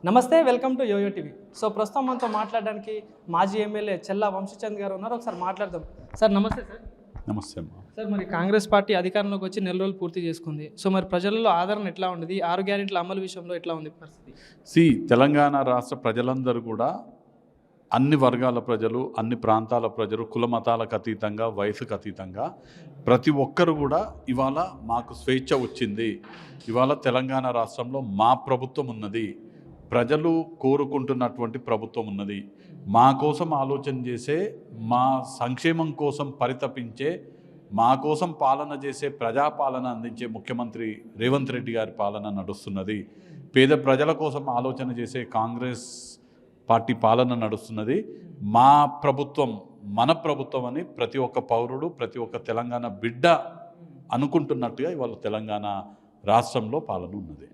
నమస్తే, welcome to YoYo TV. So ప్రస్తుతం మనతో మాట్లాడడానికి మాజీ ఎమ్మెల్యే చెల్లా వంశీచంద్ గారు ఉన్నారు. ఒకసారి మాట్లాడదాం. సార్ నమస్తే. సార్ నమస్తే అమ్మా. సార్, మరి కాంగ్రెస్ పార్టీ అధికారంలోకి వచ్చి నెల రోజులు పూర్తి చేసుకుంది. సో మరి ప్రజల్లో ఆదరణ ఎట్లా ఉంది? 6 గ్యారెంటీల అమలు విషయంలో ఎట్లా ఉంది పరిస్థితి? తెలంగాణ రాష్ట్ర ప్రజలందరూ కూడా అన్ని వర్గాల ప్రజలు, అన్ని ప్రాంతాల ప్రజలు, కుల మతాలకు అతీతంగా, వయసుకు అతీతంగా ప్రతి ఒక్కరు కూడా ఇవాళ మాకు స్వేచ్ఛ వచ్చింది, ఇవాళ తెలంగాణ రాష్ట్రంలో మా ప్రభుత్వం ఉన్నది, ప్రజలు కోరుకుంటున్నటువంటి ప్రభుత్వం ఉన్నది, మా కోసం ఆలోచన చేసే, మా సంక్షేమం కోసం పరితపించే, మా కోసం పాలన చేసే, ప్రజాపాలన అందించే ముఖ్యమంత్రి రేవంత్ రెడ్డి గారి పాలన నడుస్తున్నది, పేద ప్రజల కోసం ఆలోచన చేసే కాంగ్రెస్ పార్టీ పాలన నడుస్తున్నది, మా ప్రభుత్వం మన ప్రభుత్వం అని ప్రతి ఒక్క పౌరుడు, ప్రతి ఒక్క తెలంగాణ బిడ్డ అనుకుంటున్నట్టుగా ఇవాళ తెలంగాణ రాష్ట్రంలో పాలన ఉన్నది.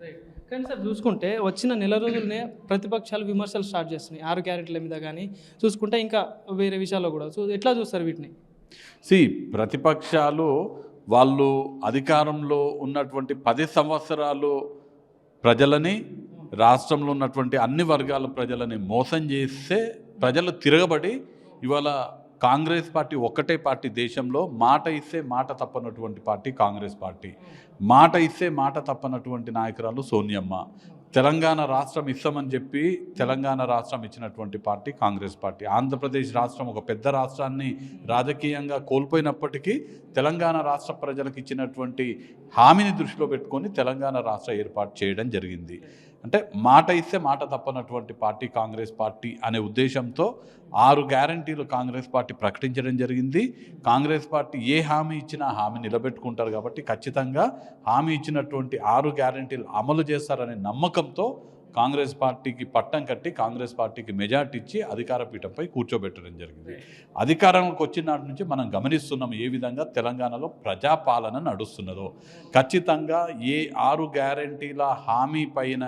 కానీ సార్ చూసుకుంటే వచ్చిన నెల రోజులనే ప్రతిపక్షాలు విమర్శలు స్టార్ట్ చేస్తున్నాయి 6 గ్యారెంటీల మీద, కానీ చూసుకుంటే ఇంకా వేరే విషయాల్లో కూడా. సో ఎట్లా చూస్తారు వీటిని? ప్రతిపక్షాలు వాళ్ళు అధికారంలో ఉన్నటువంటి 10 సంవత్సరాలు ప్రజలని, రాష్ట్రంలో ఉన్నటువంటి అన్ని వర్గాల ప్రజలని మోసం చేస్తే ప్రజలు తిరగబడి ఇవాళ కాంగ్రెస్ పార్టీ ఒక్కటే పార్టీ దేశంలో, మాట ఇస్తే మాట తప్పనటువంటి పార్టీ కాంగ్రెస్ పార్టీ, మాట ఇస్తే మాట తప్పనటువంటి నాయకురాలు సోనియమ్మ, తెలంగాణ రాష్ట్రం ఇస్తామని చెప్పి తెలంగాణ రాష్ట్రం ఇచ్చినటువంటి పార్టీ కాంగ్రెస్ పార్టీ. ఆంధ్రప్రదేశ్ రాష్ట్రం ఒక పెద్ద రాష్ట్రాన్ని రాజకీయంగా కోల్పోయినప్పటికీ తెలంగాణ రాష్ట్ర ప్రజలకు ఇచ్చినటువంటి హామీని దృష్టిలో పెట్టుకొని తెలంగాణ రాష్ట్ర ఏర్పాటు చేయడం జరిగింది. అంటే మాట ఇస్తే మాట తప్పనటువంటి పార్టీ కాంగ్రెస్ పార్టీ అనే ఉద్దేశంతో 6 గ్యారంటీలు కాంగ్రెస్ పార్టీ ప్రకటించడం జరిగింది. కాంగ్రెస్ పార్టీ ఏ హామీ ఇచ్చినా హామీ నిలబెట్టుకుంటారు కాబట్టి ఖచ్చితంగా హామీ ఇచ్చినటువంటి 6 గ్యారంటీలు అమలు చేస్తారనే నమ్మకంతో కాంగ్రెస్ పార్టీకి పట్టం కట్టి కాంగ్రెస్ పార్టీకి మెజార్టీ ఇచ్చి అధికార పీఠంపై కూర్చోబెట్టడం జరిగింది. అధికారంలోకి వచ్చిన నాటి నుంచి మనం గమనిస్తున్నాం ఏ విధంగా తెలంగాణలో ప్రజాపాలన నడుస్తున్నదో. ఖచ్చితంగా ఏ 6 గ్యారంటీల హామీ పైన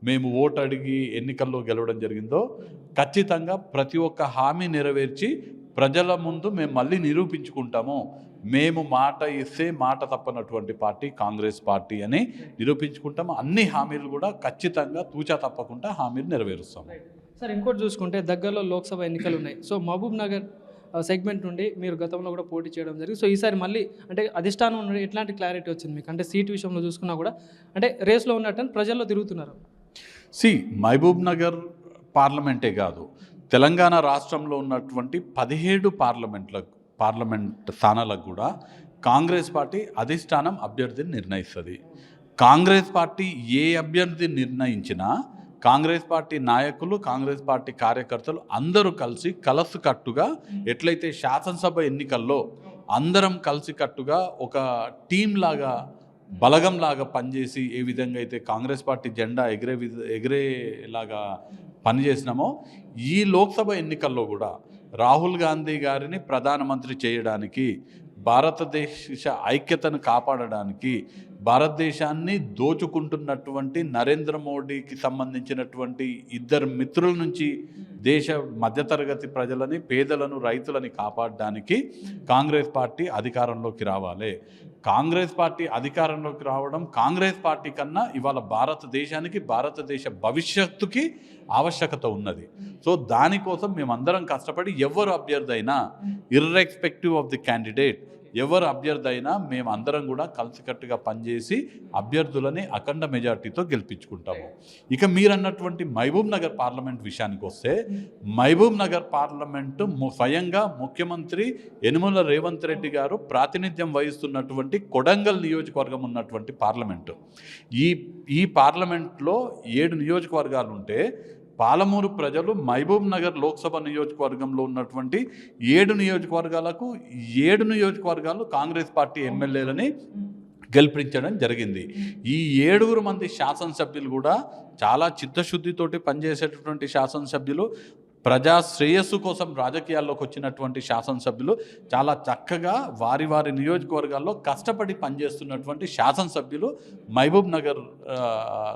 మేము ఓటు అడిగి ఎన్నికల్లో గెలవడం జరిగిందో ఖచ్చితంగా ప్రతి ఒక్క హామీ నెరవేర్చి ప్రజల ముందు మేము మళ్ళీ నిరూపించుకుంటాము, మేము మాట ఇస్తే మాట తప్పనటువంటి పార్టీ కాంగ్రెస్ పార్టీ అని నిరూపించుకుంటాము. అన్ని హామీలు కూడా ఖచ్చితంగా తూచా తప్పకుండా హామీలు నెరవేరుస్తాము. సార్, ఇంకోటి చూసుకుంటే దగ్గరలో లోక్సభ ఎన్నికలు ఉన్నాయి. సో మహబూబ్ నగర్ సెగ్మెంట్ నుండి మీరు గతంలో కూడా పోటీ చేయడం జరిగింది. సో ఈసారి మళ్ళీ అంటే అధిష్టానం నుండి ఎట్లాంటి క్లారిటీ వచ్చింది మీకు? అంటే సీటు విషయంలో చూసుకున్నా కూడా అంటే రేస్లో ఉన్నట్టు ప్రజల్లో తిరుగుతున్నారు. మహబూబ్ నగర్ పార్లమెంటే కాదు, తెలంగాణ రాష్ట్రంలో ఉన్నటువంటి 17 పార్లమెంట్ స్థానాలకు కూడా కాంగ్రెస్ పార్టీ అధిష్టానం అభ్యర్థిని నిర్ణయిస్తుంది. కాంగ్రెస్ పార్టీ ఏ అభ్యర్థిని నిర్ణయించినా కాంగ్రెస్ పార్టీ నాయకులు, కాంగ్రెస్ పార్టీ కార్యకర్తలు అందరూ కలిసి కలసుకట్టుగా ఎట్లయితే శాసనసభ ఎన్నికల్లో అందరం కలిసికట్టుగా ఒక టీం లాగా, బలగంలాగా పనిచేసి ఏ విధంగా అయితే కాంగ్రెస్ పార్టీ జెండా ఎగిరేలాగా పనిచేసినామో ఈ లోక్సభ ఎన్నికల్లో కూడా రాహుల్ గాంధీ గారిని ప్రధానమంత్రి చేయడానికి, భారతదేశ ఐక్యతను కాపాడడానికి, భారతదేశాన్ని దోచుకుంటున్నటువంటి నరేంద్ర మోడీకి సంబంధించినటువంటి 2 మిత్రుల నుంచి దేశ మధ్యతరగతి ప్రజలని, పేదలను, రైతులని కాపాడడానికి కాంగ్రెస్ పార్టీ అధికారంలోకి రావాలి. కాంగ్రెస్ పార్టీ అధికారంలోకి రావడం కాంగ్రెస్ పార్టీ కన్నా ఇవాళ భారతదేశానికి, భారతదేశ భవిష్యత్తుకి ఆవశ్యకత ఉన్నది. సో దానికోసం మేమందరం కష్టపడి ఎవరు అభ్యర్థి అయినా, ఇర్రెస్పెక్టివ్ ఆఫ్ ది క్యాండిడేట్, ఎవరు అభ్యర్థి అయినా మేము అందరం కూడా కలిసికట్టుగా పనిచేసి అభ్యర్థులని అఖండ మెజార్టీతో గెలిపించుకుంటాము. ఇక మీరన్నటువంటి మహబూబ్ నగర్ పార్లమెంట్ విషయానికి వస్తే, మహబూబ్ నగర్ పార్లమెంటు స్వయంగా ముఖ్యమంత్రి యనుమల రేవంత్ రెడ్డి గారు ప్రాతినిధ్యం వహిస్తున్నటువంటి కొడంగల్ నియోజకవర్గం ఉన్నటువంటి పార్లమెంటు. ఈ పార్లమెంట్లో 7 నియోజకవర్గాలు ఉంటే పాలమూరు ప్రజలు మహబూబ్ నగర్ లోక్సభ నియోజకవర్గంలో ఉన్నటువంటి 7 నియోజకవర్గాలకు 7 నియోజకవర్గాలు కాంగ్రెస్ పార్టీ ఎమ్మెల్యేలని గెలిపించడం జరిగింది. ఈ 7 మంది శాసనసభ్యులు కూడా చాలా చిత్తశుద్ధితోటి పనిచేసేటటువంటి శాసనసభ్యులు, ప్రజా శ్రేయస్సు కోసం రాజకీయాల్లోకి వచ్చినటువంటి శాసనసభ్యులు, చాలా చక్కగా వారి వారి నియోజకవర్గాల్లో కష్టపడి పనిచేస్తున్నటువంటి శాసనసభ్యులు మహబూబ్ నగర్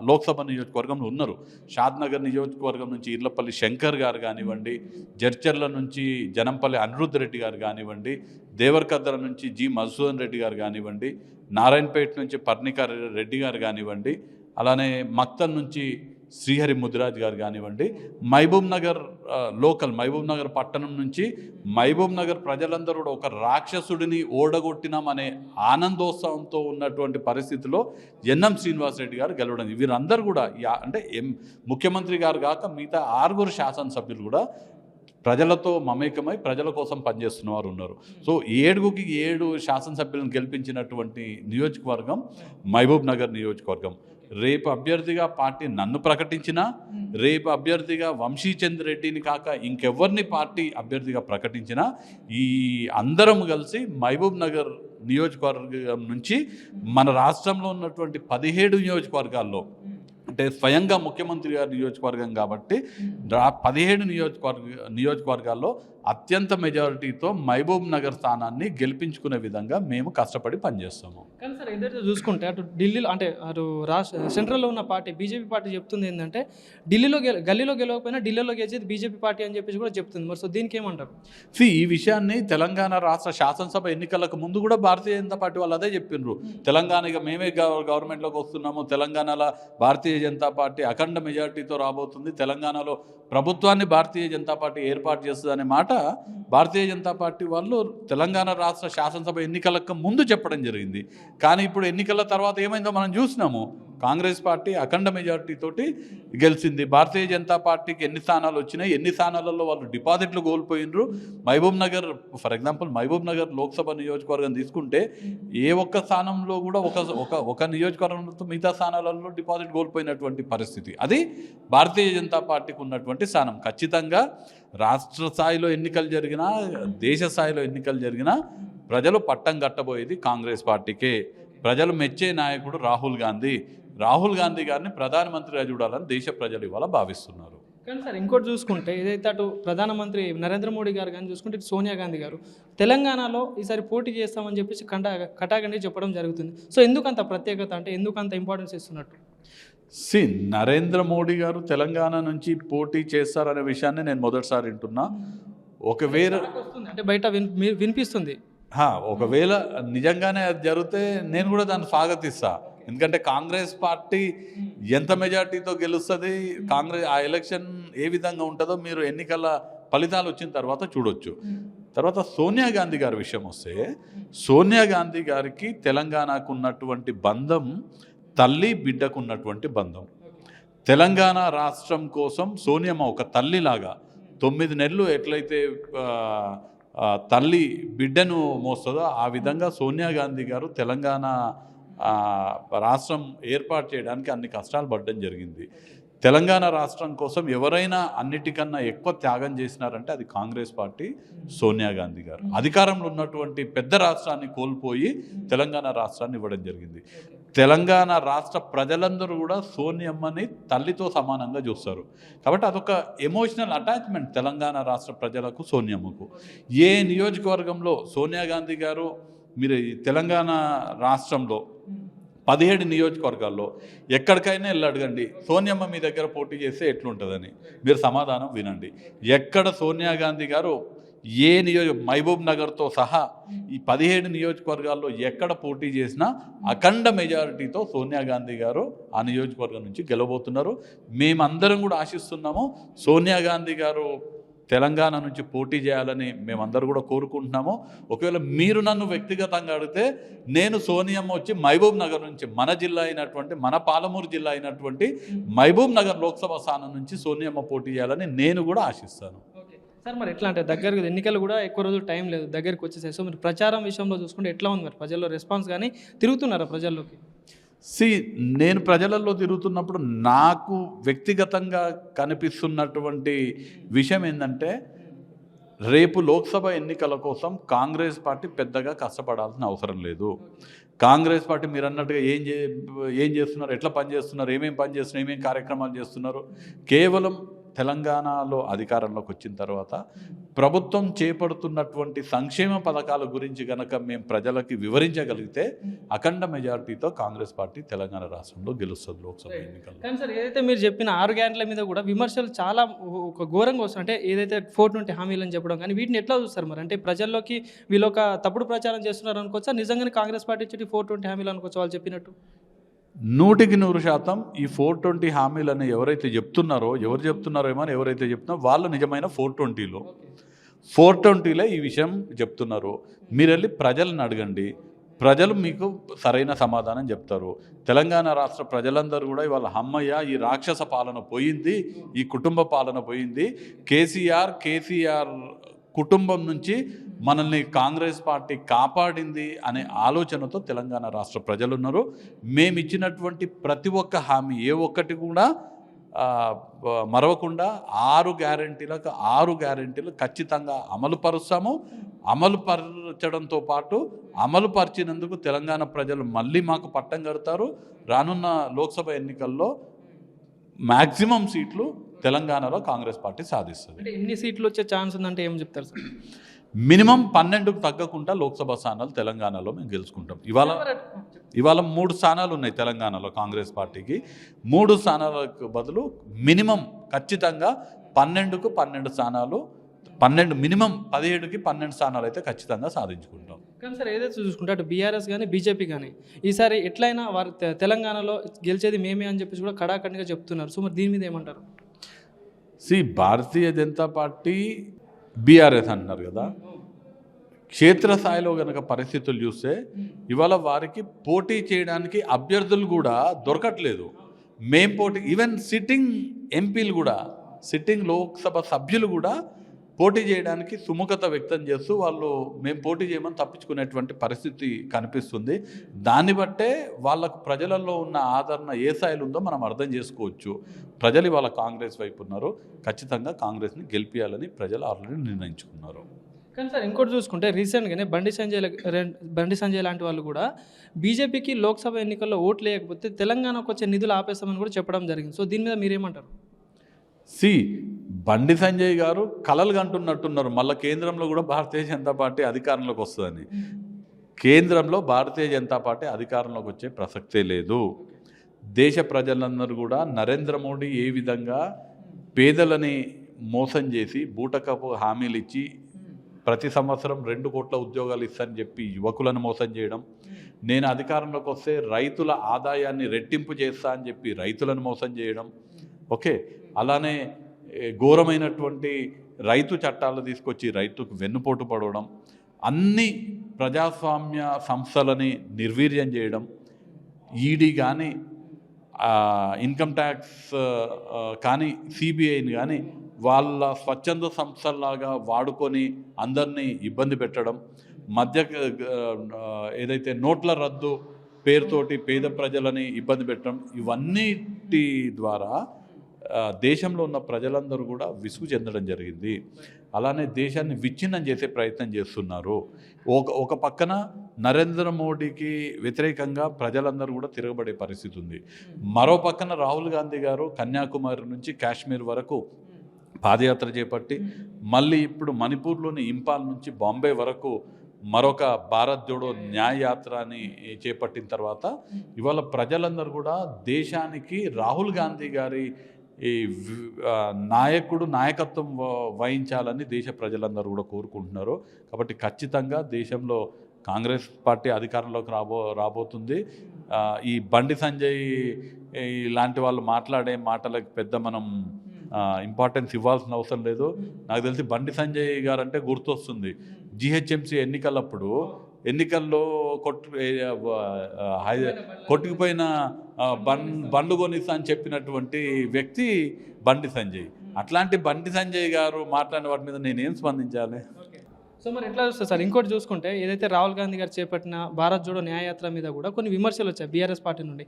లోక్సభ నియోజకవర్గంలో ఉన్నారు. షాద్నగర్ నియోజకవర్గం నుంచి ఇర్లపల్లి శంకర్ గారు కానివ్వండి, జడ్చర్ల నుంచి జనంపల్లి అనిరుద్ధ్ రెడ్డి గారు కానివ్వండి, దేవరకద్ర నుంచి జి మధుసూదన్ రెడ్డి గారు కానివ్వండి, నారాయణపేట నుంచి పర్ణికా రెడ్డి గారు కానివ్వండి, అలానే మక్తల్ నుంచి శ్రీహరి ముదిరాజ్ గారు కానివ్వండి, మహబూబ్ నగర్ మహబూబ్ నగర్ పట్టణం నుంచి మహబూబ్ నగర్ ప్రజలందరూ కూడా ఒక రాక్షసుడిని ఓడగొట్టినామనే ఆనందోత్సవంతో ఉన్నటువంటి పరిస్థితిలో ఎన్ఎం శ్రీనివాసరెడ్డి గారు గెలవడం. వీరందరూ కూడా అంటే ముఖ్యమంత్రి గారు కాక మిగతా 6 శాసనసభ్యులు కూడా ప్రజలతో మమేకమై ప్రజల కోసం పనిచేస్తున్న వారు ఉన్నారు. సో 7 శాసనసభ్యులను గెలిపించినటువంటి నియోజకవర్గం మహబూబ్ నగర్ నియోజకవర్గం. రేపు అభ్యర్థిగా పార్టీ నన్ను ప్రకటించినా, రేపు అభ్యర్థిగా వంశీచంద్ర రెడ్డిని కాక ఇంకెవరిని పార్టీ అభ్యర్థిగా ప్రకటించినా, ఈ అందరం కలిసి మహబూబ్ నగర్ నియోజకవర్గం నుంచి మన రాష్ట్రంలో ఉన్నటువంటి 17 నియోజకవర్గాల్లో, అంటే స్వయంగా ముఖ్యమంత్రి గారి నియోజకవర్గం కాబట్టి 17 నియోజకవర్గాల్లో అత్యంత మెజారిటీతో మహబూబ్ నగర్ స్థానాన్ని గెలిపించుకునే విధంగా మేము కష్టపడి పనిచేస్తాము. కానీ సార్ ఏదైతే చూసుకుంటే అటు ఢిల్లీలో అంటే అటు సెంట్రల్లో ఉన్న పార్టీ బీజేపీ పార్టీ చెప్తుంది ఏంటంటే గల్లీలో గెలవకపోయినా ఢిల్లీలో గెలిచేది బీజేపీ పార్టీ అని చెప్పేసి కూడా చెప్తుంది. మరి సో దీనికి ఏమంటారు? ఈ విషయాన్ని తెలంగాణ రాష్ట్ర శాసనసభ ఎన్నికలకు ముందు కూడా భారతీయ జనతా పార్టీ వాళ్ళు అదే చెప్పిండ్రు. తెలంగాణగా మేమే గవర్నమెంట్లోకి వస్తున్నాము, తెలంగాణలో భారతీయ జనతా పార్టీ అఖండ మెజారిటీతో రాబోతుంది, తెలంగాణలో ప్రభుత్వాన్ని భారతీయ జనతా పార్టీ ఏర్పాటు చేస్తుంది అనే మాట భారతీయ జనతా పార్టీ వాళ్ళు తెలంగాణ రాష్ట్ర శాసనసభ ఎన్నికలకు ముందు చెప్పడం జరిగింది. కానీ ఇప్పుడు ఎన్నికల తర్వాత ఏమైందో మనం చూసినాము. కాంగ్రెస్ పార్టీ అఖండ మెజారిటీ తోటి గెలిచింది. భారతీయ జనతా పార్టీకి ఎన్ని స్థానాలు వచ్చినాయి, ఎన్ని స్థానాలలో వాళ్ళు డిపాజిట్లు కోల్పోయినరు. మహబూబ్ నగర్ ఫర్ ఎగ్జాంపుల్ మహబూబ్ నగర్ లోక్సభ నియోజకవర్గం తీసుకుంటే ఏ ఒక్క స్థానంలో కూడా ఒక నియోజకవర్గంతో మిగతా స్థానాలలో డిపాజిట్ కోల్పోయినటువంటి పరిస్థితి. అది భారతీయ జనతా పార్టీకి ఉన్నటువంటి స్థానం. ఖచ్చితంగా రాష్ట్ర స్థాయిలో ఎన్నికలు జరిగినా, దేశ స్థాయిలో ఎన్నికలు జరిగినా ప్రజలు పట్టం కట్టబోయేది కాంగ్రెస్ పార్టీకే. ప్రజలు మెచ్చే నాయకుడు రాహుల్ గాంధీ గారిని ప్రధానమంత్రిగా చూడాలని దేశ ప్రజలు ఇవాళ భావిస్తున్నారు. కానీ సార్ ఇంకోటి చూసుకుంటే ఏదైతే అటు ప్రధానమంత్రి నరేంద్ర మోడీ గారు కానీ చూసుకుంటే ఇటు సోనియా గాంధీ గారు తెలంగాణలో ఈసారి పోటీ చేస్తామని చెప్పేసి కటాకండి చెప్పడం జరుగుతుంది. సో ఎందుకంత ప్రత్యేకత, అంటే ఎందుకంత ఇంపార్టెన్స్ ఇస్తున్నట్టు? నరేంద్ర మోడీ గారు తెలంగాణ నుంచి పోటీ చేస్తారనే విషయాన్ని నేను మొదటిసారి వింటున్నా. ఒకవేళ అంటే బయట వినిపిస్తుంది. ఒకవేళ నిజంగానే అది జరిగితే నేను కూడా దాన్ని స్వాగతిస్తా. ఎందుకంటే కాంగ్రెస్ పార్టీ ఎంత మెజార్టీతో గెలుస్తుంది, ఆ ఎలక్షన్ ఏ విధంగా ఉంటుందో మీరు ఎన్నికల ఫలితాలు వచ్చిన తర్వాత చూడొచ్చు. తర్వాత సోనియా గాంధీ గారి విషయం వస్తే, సోనియా గాంధీ గారికి తెలంగాణకు ఉన్నటువంటి బంధం తల్లి బిడ్డకు ఉన్నటువంటి బంధం. తెలంగాణ రాష్ట్రం కోసం సోనియమ్మ ఒక తల్లిలాగా 9 నెలలు ఎట్లయితే తల్లి బిడ్డను మోస్తుందో ఆ విధంగా సోనియా గాంధీ గారు తెలంగాణ రాష్ట్రం ఏర్పాటు చేయడానికి అన్ని కష్టాలు పడడం జరిగింది. తెలంగాణ రాష్ట్రం కోసం ఎవరైనా అన్నిటికన్నా ఎక్కువ త్యాగం చేసినారంటే అది కాంగ్రెస్ పార్టీ, సోనియా గాంధీ గారు. అధికారంలో ఉన్నటువంటి పెద్ద రాష్ట్రాన్ని కోల్పోయి తెలంగాణ రాష్ట్రాన్ని ఇవ్వడం జరిగింది. తెలంగాణ రాష్ట్ర ప్రజలందరూ కూడా సోనియమ్మని తల్లితో సమానంగా చూస్తారు. కాబట్టి అదొక ఎమోషనల్ అటాచ్మెంట్ తెలంగాణ రాష్ట్ర ప్రజలకు సోనియమ్మకు. ఏ నియోజకవర్గంలో సోనియా గాంధీ గారు, మీరు తెలంగాణ రాష్ట్రంలో 17 నియోజకవర్గాల్లో ఎక్కడికైనా వెళ్ళి అడగండి, సోనియమ్మ మీ దగ్గర పోటీ చేస్తే ఎట్లుంటుందని, మీరు సమాధానం వినండి. ఎక్కడ సోనియా గాంధీ గారు మహబూబ్ నగర్తో సహా ఈ 17 నియోజకవర్గాల్లో ఎక్కడ పోటీ చేసినా అఖండ మెజారిటీతో సోనియా గాంధీ గారు ఆ నియోజకవర్గం నుంచి గెలవబోతున్నారు. మేమందరం కూడా ఆశిస్తున్నాము సోనియా గాంధీ గారు తెలంగాణ నుంచి పోటీ చేయాలని మేమందరూ కూడా కోరుకుంటున్నాము. ఒకవేళ మీరు నన్ను వ్యక్తిగతంగా అడిగితే నేను సోనియమ్మ వచ్చి మహబూబ్ నగర్ నుంచి, మన జిల్లా అయినటువంటి, మన పాలమూరు జిల్లా అయినటువంటి మహబూబ్ నగర్ లోక్సభ స్థానం నుంచి సోనియమ్మ పోటీ చేయాలని నేను కూడా ఆశిస్తాను. సార్ మరి ఎట్లా అంటే దగ్గరకు ఎన్నికలు కూడా ఎక్కువ రోజులు టైం లేదు, దగ్గరికి వచ్చేసాయి. సో మీరు ప్రచారం విషయంలో చూసుకుంటే ఎట్లా ఉంది మరి, ప్రజల్లో రెస్పాన్స్ కానీ తిరుగుతున్నారా ప్రజల్లోకి? నేను ప్రజలలో తిరుగుతున్నప్పుడు నాకు వ్యక్తిగతంగా కనిపిస్తున్నటువంటి విషయం ఏంటంటే, రేపు లోక్సభ ఎన్నికల కోసం కాంగ్రెస్ పార్టీ పెద్దగా కష్టపడాల్సిన అవసరం లేదు. కాంగ్రెస్ పార్టీ మీరు అన్నట్టుగా ఏం చేస్తున్నారు, ఎట్లా పనిచేస్తున్నారు, ఏమేమి పని చేస్తున్నారు, ఏమేమి కార్యక్రమాలు చేస్తున్నారు, కేవలం తెలంగాణలో అధికారంలోకి వచ్చిన తర్వాత ప్రభుత్వం చేపడుతున్నటువంటి సంక్షేమ పథకాల గురించి కనుక మేము ప్రజలకి వివరించగలిగితే అఖండ మెజారిటీతో కాంగ్రెస్ పార్టీ తెలంగాణ రాష్ట్రంలో గెలుస్తుంది లోక్సభ ఎన్నికల్లో. కానీ సార్ ఏదైతే మీరు చెప్పిన 6 గ్యారెంటీల మీద కూడా విమర్శలు చాలా ఒక ఘోరంగా వస్తుంది. అంటే ఏదైతే 420 హామీలు అని చెప్పడం కానీ వీటిని ఎట్లా చూస్తారు మరి? అంటే ప్రజల్లోకి వీళ్ళు ఒక తప్పుడు ప్రచారం చేస్తున్నారు అనుకోవచ్చా, నిజంగానే కాంగ్రెస్ పార్టీ ఇచ్చి 420 హామీలు అనుకోవచ్చు వాళ్ళు చెప్పినట్టు? 100% ఈ 420 హామీలని ఎవరైతే చెప్తున్నారో ఏమో అని ఎవరైతే చెప్తున్నారో వాళ్ళు నిజమైన 420లో ఈ విషయం చెప్తున్నారు. మీరు వెళ్ళి ప్రజలను అడగండి, ప్రజలు మీకు సరైన సమాధానం చెప్తారు. తెలంగాణ రాష్ట్ర ప్రజలందరూ కూడా ఇవాళ అమ్మయ్య ఈ రాక్షస పాలన పోయింది, ఈ కుటుంబ పాలన పోయింది, కేసీఆర్ కుటుంబం నుంచి మనల్ని కాంగ్రెస్ పార్టీ కాపాడింది అనే ఆలోచనతో తెలంగాణ రాష్ట్ర ప్రజలు ఉన్నారు. మేము ఇచ్చినటువంటి ప్రతి ఒక్క హామీ ఏ ఒక్కటి కూడా మరవకుండా 6 గ్యారెంటీలు ఖచ్చితంగా అమలు పరుస్తాము. అమలు పరచడంతో పాటు అమలు పరిచినందుకు తెలంగాణ ప్రజలు మళ్ళీ మాకు పట్టం కడతారు. రానున్న లోక్సభ ఎన్నికల్లో మ్యాక్సిమం సీట్లు తెలంగాణలో కాంగ్రెస్ పార్టీ సాధిస్తుంది. అంటే ఎన్ని సీట్లు వచ్చే ఛాన్స్ ఉందంటే ఏం చెప్తారు సార్? మినిమం 12కు తగ్గకుండా లోక్సభ స్థానాలు తెలంగాణలో మేము గెలుచుకుంటాం. ఇవాళ 3 స్థానాలు ఉన్నాయి తెలంగాణలో కాంగ్రెస్ పార్టీకి. 3 స్థానాలకు బదులు మినిమం ఖచ్చితంగా 12కు 12 స్థానాలు, మినిమం 17కి 12 స్థానాలు అయితే ఖచ్చితంగా సాధించుకుంటాం. కానీ సార్ ఏదైతే చూసుకుంటే అటు బీఆర్ఎస్ కానీ బీజేపీ కానీ ఈసారి ఎట్లయినా వారు తెలంగాణలో గెలిచేది మేమే అని చెప్పేసి కూడా కడాఖండిగా చెప్తున్నారు. సో మరి దీని మీద ఏమంటారు? భారతీయ జనతా పార్టీ బీఆర్ఎస్ అంటున్నారు కదా, క్షేత్రస్థాయిలో కనుక పరిస్థితులు చూస్తే ఇవాళ వారికి పోటీ చేయడానికి అభ్యర్థులు కూడా దొరకట్లేదు. ఈవెన్ సిట్టింగ్ ఎంపీలు కూడా, సిట్టింగ్ లోక్సభ సభ్యులు కూడా పోటీ చేయడానికి సుముఖత వ్యక్తం చేస్తూ మేము పోటీ చేయమని తప్పించుకునేటువంటి పరిస్థితి కనిపిస్తుంది. దాన్ని బట్టే వాళ్ళకు ప్రజలలో ఉన్న ఆదరణ ఏ స్థాయిలో ఉందో మనం అర్థం చేసుకోవచ్చు. ప్రజలు ఇవాళ కాంగ్రెస్ వైపు ఉన్నారు. ఖచ్చితంగా కాంగ్రెస్ని గెలిపించాలని ప్రజలు ఆల్రెడీ నిర్ణయించుకున్నారు. కానీ సార్ ఇంకోటి చూసుకుంటే రీసెంట్గానే బండి సంజయ్ లాంటి వాళ్ళు కూడా బీజేపీకి లోక్సభ ఎన్నికల్లో ఓట్లు లేకపోతే తెలంగాణకు వచ్చే నిధులు ఆపేస్తామని కూడా చెప్పడం జరిగింది. సో దీని మీద మీరేమంటారు? బండి సంజయ్ గారు కలలు కంటున్నట్టున్నారు మళ్ళీ కేంద్రంలో కూడా భారతీయ జనతా పార్టీ అధికారంలోకి వస్తుందని. కేంద్రంలో భారతీయ జనతా పార్టీ అధికారంలోకి వచ్చే ప్రసక్తే లేదు. దేశ ప్రజలందరూ కూడా నరేంద్ర మోడీ ఏ విధంగా పేదలని మోసం చేసి బూటకపు హామీలు ఇచ్చి ప్రతి సంవత్సరం 2 కోట్ల ఉద్యోగాలు ఇస్తానని చెప్పి యువకులను మోసం చేయడం, నేను అధికారంలోకి వస్తే రైతుల ఆదాయాన్ని రెట్టింపు చేస్తా అని చెప్పి రైతులను మోసం చేయడం, ఓకే, అలానే ఘోరమైనటువంటి రైతు చట్టాలు తీసుకొచ్చి రైతుకు వెన్నుపోటు పడవడం, అన్ని ప్రజాస్వామ్య సంస్థలని నిర్వీర్యం చేయడం, ఈడీ కానీ ఇన్కమ్ ట్యాక్స్ కానీ సిబిఐని కానీ వాళ్ళ స్వచ్ఛంద సంస్థల్లాగా వాడుకొని అందరినీ ఇబ్బంది పెట్టడం, ఏదైతే నోట్ల రద్దు పేరుతోటి పేద ప్రజలని ఇబ్బంది పెట్టడం, ఇవన్నిటి ద్వారా దేశంలో ఉన్న ప్రజలందరూ కూడా విసుగు చెందడం జరిగింది. అలానే దేశాన్ని విచ్ఛిన్నం చేసే ప్రయత్నం చేస్తున్నారు. ఒక పక్కన నరేంద్ర మోడీకి వ్యతిరేకంగా ప్రజలందరూ కూడా తిరగబడే పరిస్థితి ఉంది. మరో పక్కన రాహుల్ గాంధీ గారు కన్యాకుమారి నుంచి కాశ్మీర్ వరకు పాదయాత్ర చేపట్టి మళ్ళీ ఇప్పుడు మణిపూర్లోని ఇంపాల్ నుంచి బాంబే వరకు మరొక భారత్ జోడో న్యాయ యాత్రని చేపట్టిన తర్వాత ఇవాళ ప్రజలందరూ కూడా దేశానికి రాహుల్ గాంధీ గారి నాయకత్వం వహించాలని దేశ ప్రజలందరూ కూడా కోరుకుంటున్నారు. కాబట్టి ఖచ్చితంగా దేశంలో కాంగ్రెస్ పార్టీ అధికారంలోకి రాబోతుంది. ఈ బండి సంజయ్ లాంటి వాళ్ళు మాట్లాడే మాటలకు పెద్ద మనం ఇంపార్టెన్స్ ఇవ్వాల్సిన అవసరం లేదు. నాకు తెలిసి బండి సంజయ్ గారు అంటే గుర్తొస్తుంది జిహెచ్ఎంసీ ఎన్నికల్లో కొట్టుకుపోయిన బండ్లు కొనిస్తా అని చెప్పినటువంటి వ్యక్తి బండి సంజయ్. అట్లాంటి బండి సంజయ్ గారు మాట్లాడిన వాటి మీద నేనేం స్పందించాలి? సో మరి ఎట్లా చూస్తారు సార్? ఇంకోటి చూసుకుంటే ఏదైతే రాహుల్ గాంధీ గారు చేపట్టిన భారత్ జోడో న్యాయయాత్ర మీద కూడా కొన్ని విమర్శలు వచ్చాయి బీఆర్ఎస్ పార్టీ నుండి.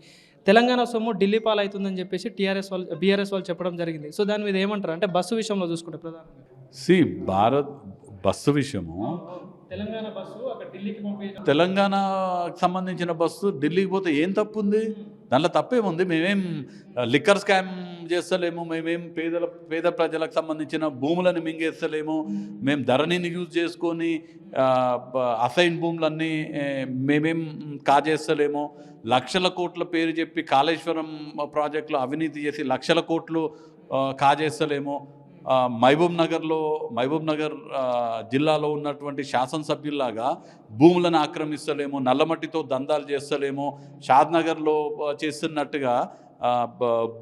తెలంగాణ సొమ్ము ఢిల్లీ పాలు అవుతుందని చెప్పేసి బీఆర్ఎస్ వాళ్ళు చెప్పడం జరిగింది. సో దాని మీద ఏమంటారు? అంటే బస్సు విషయంలో చూసుకుంటే ప్రధానంగా భారత్ బస్సు విషయము, తెలంగాణకు సంబంధించిన బస్సు ఢిల్లీకి పోతే ఏం తప్పు ఉంది? దాంట్లో తప్పేముంది? మేమేం లిక్కర్ స్కామ్ చేస్తలేము, మేమేం పేద ప్రజలకు సంబంధించిన భూములను మింగేస్తలేము, మేము ధరణిని యూజ్ చేసుకొని అసైన్ భూములన్నీ మేమేం కాజేస్తలేము, లక్షల కోట్ల పేరు చెప్పి కాళేశ్వరం ప్రాజెక్టులో అవినీతి చేసి లక్షల కోట్లు కాజేస్తలేము. మహబూబ్ నగర్ జిల్లాలో ఉన్నటువంటి శాసనసభ్యుల్లాగా భూములను ఆక్రమిస్తలేమో, నల్లమట్టితో దందాలు చేస్తలేమో, షాద్నగర్లో చేస్తున్నట్టుగా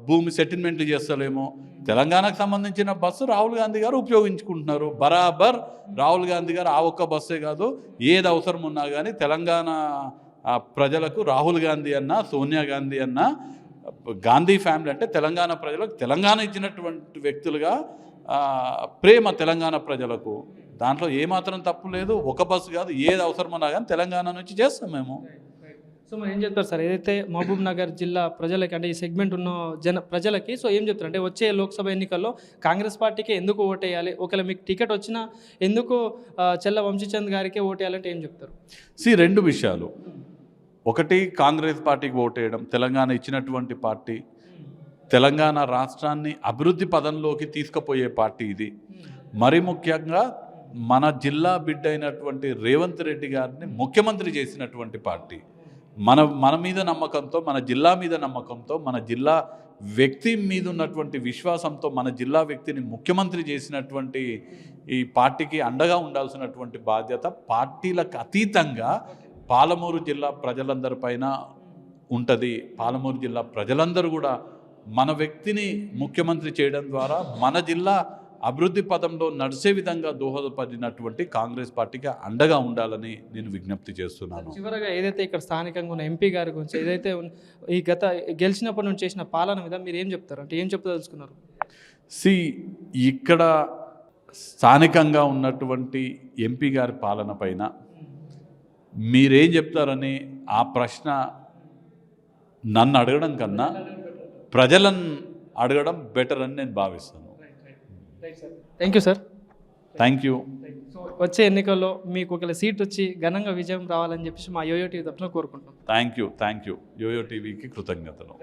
భూమి సెటిల్మెంట్లు చేస్తలేమో. తెలంగాణకు సంబంధించిన బస్సు రాహుల్ గాంధీ గారు ఉపయోగించుకుంటున్నారు. బరాబర్ రాహుల్ గాంధీ గారు ఆ ఒక్క బస్సే కాదు, ఏది అవసరం ఉన్నా కానీ తెలంగాణ ప్రజలకు రాహుల్ గాంధీ అన్నా, సోనియా గాంధీ అన్నా, గాంధీ ఫ్యామిలీ అంటే తెలంగాణ ప్రజలకు తెలంగాణ ఇచ్చినటువంటి వ్యక్తులుగా ప్రేమ తెలంగాణ ప్రజలకు. దాంట్లో ఏమాత్రం తప్పు లేదు. ఒక బస్సు కాదు, ఏది అవసరమన్నా కానీ తెలంగాణ నుంచి చేస్తాం మేము. సో మరి ఏం చెప్తారు సార్, ఏదైతే మహబూబ్ నగర్ జిల్లా ప్రజలకి అంటే ఈ సెగ్మెంట్ ఉన్న ప్రజలకి సో ఏం చెప్తారు అంటే వచ్చే లోక్సభ ఎన్నికల్లో కాంగ్రెస్ పార్టీకి ఎందుకు ఓటేయాలి, ఒకవేళ మీకు టికెట్ వచ్చినా ఎందుకు చెల్ల వంశీచంద్ గారికే ఓటేయాలంటే ఏం చెప్తారు? రెండు విషయాలు. ఒకటి, కాంగ్రెస్ పార్టీకి ఓటేయడం. తెలంగాణ ఇచ్చినటువంటి పార్టీ, తెలంగాణ రాష్ట్రాన్ని అభివృద్ధి పదంలోకి తీసుకుపోయే పార్టీ ఇది. మరి ముఖ్యంగా మన జిల్లా బిడ్డ అయినటువంటి రేవంత్ రెడ్డి గారిని ముఖ్యమంత్రి చేసినటువంటి పార్టీ. మన మీద నమ్మకంతో, మన జిల్లా మీద నమ్మకంతో, మన జిల్లా వ్యక్తి మీద ఉన్నటువంటి విశ్వాసంతో మన జిల్లా వ్యక్తిని ముఖ్యమంత్రి చేసినటువంటి ఈ పార్టీకి అండగా ఉండాల్సినటువంటి బాధ్యత పార్టీలకు అతీతంగా పాలమూరు జిల్లా ప్రజలందరిపైన ఉంటుంది. పాలమూరు జిల్లా ప్రజలందరూ కూడా మన వ్యక్తిని ముఖ్యమంత్రి చేయడం ద్వారా మన జిల్లా అభివృద్ధి పదంలో నడిచే విధంగా దోహదపడినటువంటి కాంగ్రెస్ పార్టీకి అండగా ఉండాలని నేను విజ్ఞప్తి చేస్తున్నాను. చివరగా ఏదైతే ఇక్కడ స్థానికంగా ఉన్న ఎంపీ గారి గురించి ఏదైతే ఈ గెలిచినప్పటి నుంచి చేసిన పాలన మీద మీరు ఏం చెప్తారు, అంటే ఏం చెప్పదలుచుకున్నారు? ఇక్కడ స్థానికంగా ఉన్నటువంటి ఎంపీ గారి పాలన పైన మీరేం చెప్తారని ఆ ప్రశ్న నన్ను అడగడం కన్నా ప్రజలను అడగడం బెటర్ అని నేను భావిస్తాను. Thank you sir. Thank you. వచ్చే ఎన్నికల్లో మీకు ఒకవేళ సీట్ వచ్చి ఘనంగా విజయం రావాలని చెప్పేసి మా యోయో టీవీ తరఫున కోరుకుంటున్నాం. Thank you. యోయో టీవీకి కృతజ్ఞతలు.